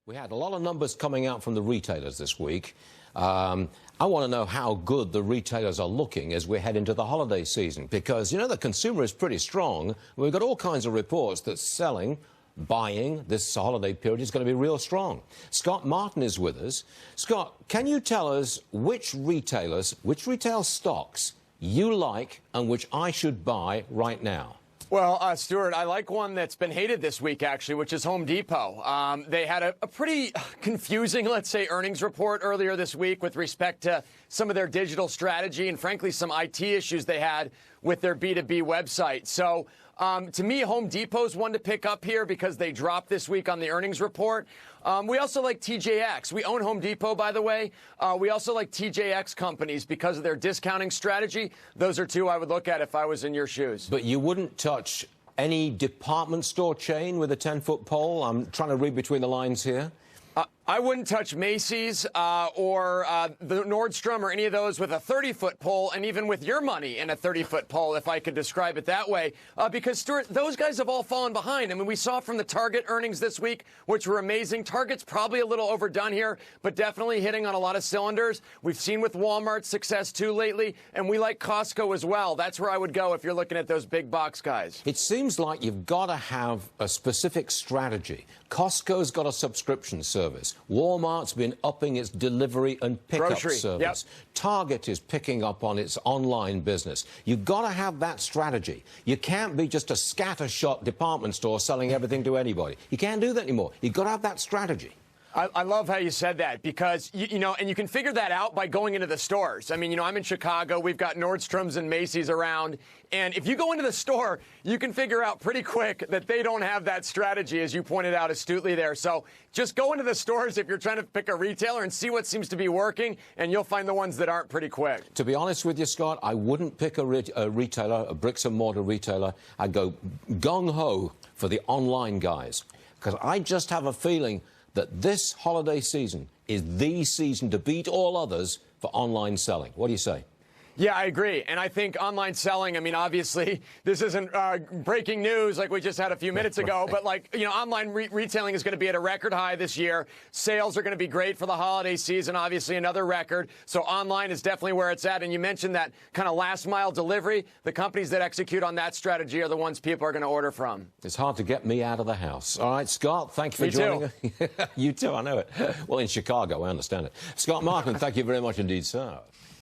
We had a lot of numbers coming out from the retailers this week. I want to know how good the retailers are looking as we head into the holiday season, because, you know, the consumer is pretty strong. We've got all kinds of reports that buying this holiday period is going to be real strong. Scott Martin is with us. Scott, can you tell us which retail stocks you like and which I should buy right now? Well, Stuart, I like one that's been hated this week, actually, which is Home Depot. They had a pretty confusing, let's say, earnings report earlier this week with respect to some of their digital strategy and, frankly, some IT issues they had with their B2B website. So, to me, Home Depot's one to pick up here because they dropped this week on the earnings report. We also like TJX. We own Home Depot, by the way. We also like TJX companies because of their discounting strategy. Those are two I would look at if I was in your shoes. But you wouldn't touch any department store chain with a 10-foot pole? I'm trying to read between the lines here. I wouldn't touch Macy's or the Nordstrom or any of those with a 30-foot pole, and even with your money in a 30-foot pole, if I could describe it that way. Because, Stuart, those guys have all fallen behind. I mean, we saw from the Target earnings this week, which were amazing. Target's probably a little overdone here, but definitely hitting on a lot of cylinders. We've seen with Walmart's success, too, lately, and we like Costco as well. That's where I would go if you're looking at those big box guys. It seems like you've got to have a specific strategy. Costco's got a subscription service. Walmart's been upping its delivery and pickup service. Yep. Target is picking up on its online business. You've got to have that strategy. You can't be just a scattershot department store selling everything to anybody. You can't do that anymore. You've got to have that strategy. I love how you said that because, you know, and you can figure that out by going into the stores. I mean, you know, I'm in Chicago. We've got Nordstrom's and Macy's around. And if you go into the store, you can figure out pretty quick that they don't have that strategy, as you pointed out astutely there. So just go into the stores if you're trying to pick a retailer and see what seems to be working, and you'll find the ones that aren't pretty quick. To be honest with you, Scott, I wouldn't pick a retailer, a bricks-and-mortar retailer. I'd go gung-ho for the online guys, because I just have a feeling that this holiday season is the season to beat all others for online selling. What do you say? Yeah, I agree. And I think online selling, I mean, obviously, this isn't breaking news like we just had a few minutes ago, but, like, you know, online retailing is going to be at a record high this year. Sales are going to be great for the holiday season, obviously another record. So online is definitely where it's at. And you mentioned that kind of last mile delivery. The companies that execute on that strategy are the ones people are going to order from. It's hard to get me out of the house. All right, Scott, thank you for joining us. You too, I know it. Well, in Chicago, I understand it. Scott Martin, thank you very much indeed, sir.